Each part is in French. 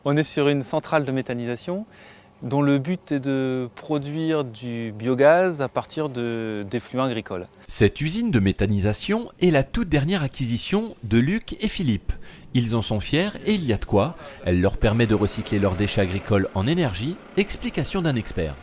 On est sur une centrale de méthanisation dont le but est de produire du biogaz à partir d'effluents agricoles. Cette usine de méthanisation est la toute dernière acquisition de Luc et Philippe. Ils en sont fiers et il y a de quoi. Elle leur permet de recycler leurs déchets agricoles en énergie. Explication d'un expert.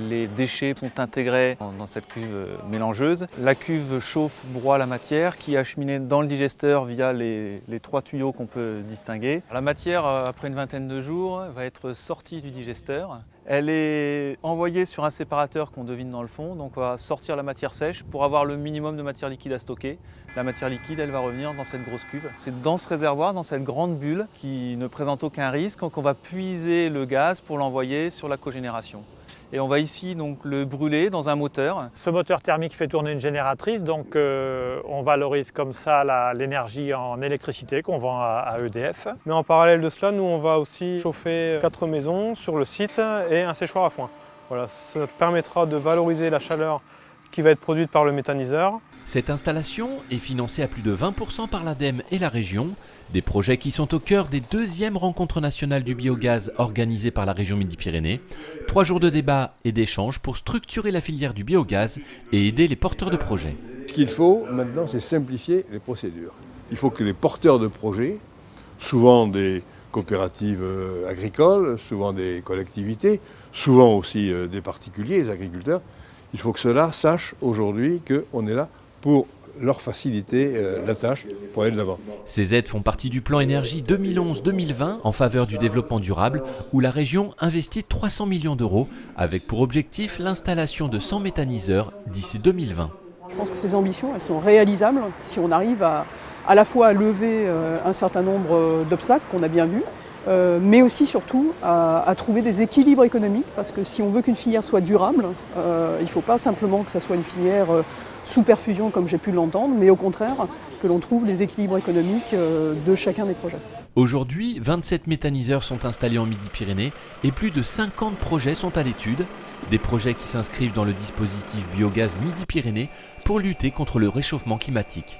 Les déchets sont intégrés dans cette cuve mélangeuse. La cuve chauffe, broie la matière qui est acheminée dans le digesteur via les 3 tuyaux qu'on peut distinguer. La matière, après une vingtaine de jours, va être sortie du digesteur. Elle est envoyée sur un séparateur qu'on devine dans le fond, donc on va sortir la matière sèche pour avoir le minimum de matière liquide à stocker. La matière liquide, elle va revenir dans cette grosse cuve. C'est dans ce réservoir, dans cette grande bulle, qui ne présente aucun risque, qu'on va puiser le gaz pour l'envoyer sur la cogénération. Et on va ici donc le brûler dans un moteur. Ce moteur thermique fait tourner une génératrice, donc on valorise comme ça l'énergie en électricité qu'on vend à EDF. Mais en parallèle de cela, nous on va aussi chauffer 4 maisons sur le site et un séchoir à foin. Voilà, ça permettra de valoriser la chaleur qui va être produite par le méthaniseur. Cette installation est financée à plus de 20% par l'ADEME et la région, des projets qui sont au cœur des 2e rencontres nationales du biogaz organisées par la région Midi-Pyrénées. 3 jours de débat et d'échanges pour structurer la filière du biogaz et aider les porteurs de projets. Ce qu'il faut maintenant, c'est simplifier les procédures. Il faut que les porteurs de projets, souvent des coopératives agricoles, souvent des collectivités, souvent aussi des particuliers, des agriculteurs, il faut que ceux-là sachent aujourd'hui qu'on est là pour leur faciliter la tâche pour aller de l'avant. Ces aides font partie du plan énergie 2011-2020 en faveur du développement durable où la région investit 300 millions d'euros avec pour objectif l'installation de 100 méthaniseurs d'ici 2020. Je pense que ces ambitions, elles sont réalisables si on arrive à la fois à lever un certain nombre d'obstacles qu'on a bien vus, mais aussi surtout à trouver des équilibres économiques parce que si on veut qu'une filière soit durable, il ne faut pas simplement que ça soit une filière sous perfusion comme j'ai pu l'entendre, mais au contraire que l'on trouve les équilibres économiques de chacun des projets. Aujourd'hui, 27 méthaniseurs sont installés en Midi-Pyrénées et plus de 50 projets sont à l'étude. Des projets qui s'inscrivent dans le dispositif Biogaz Midi-Pyrénées pour lutter contre le réchauffement climatique.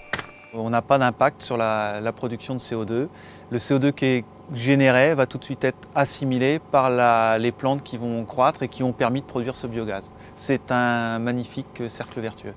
On n'a pas d'impact sur la production de CO2. Le CO2 qui est généré va tout de suite être assimilé par les plantes qui vont croître et qui ont permis de produire ce biogaz. C'est un magnifique cercle vertueux.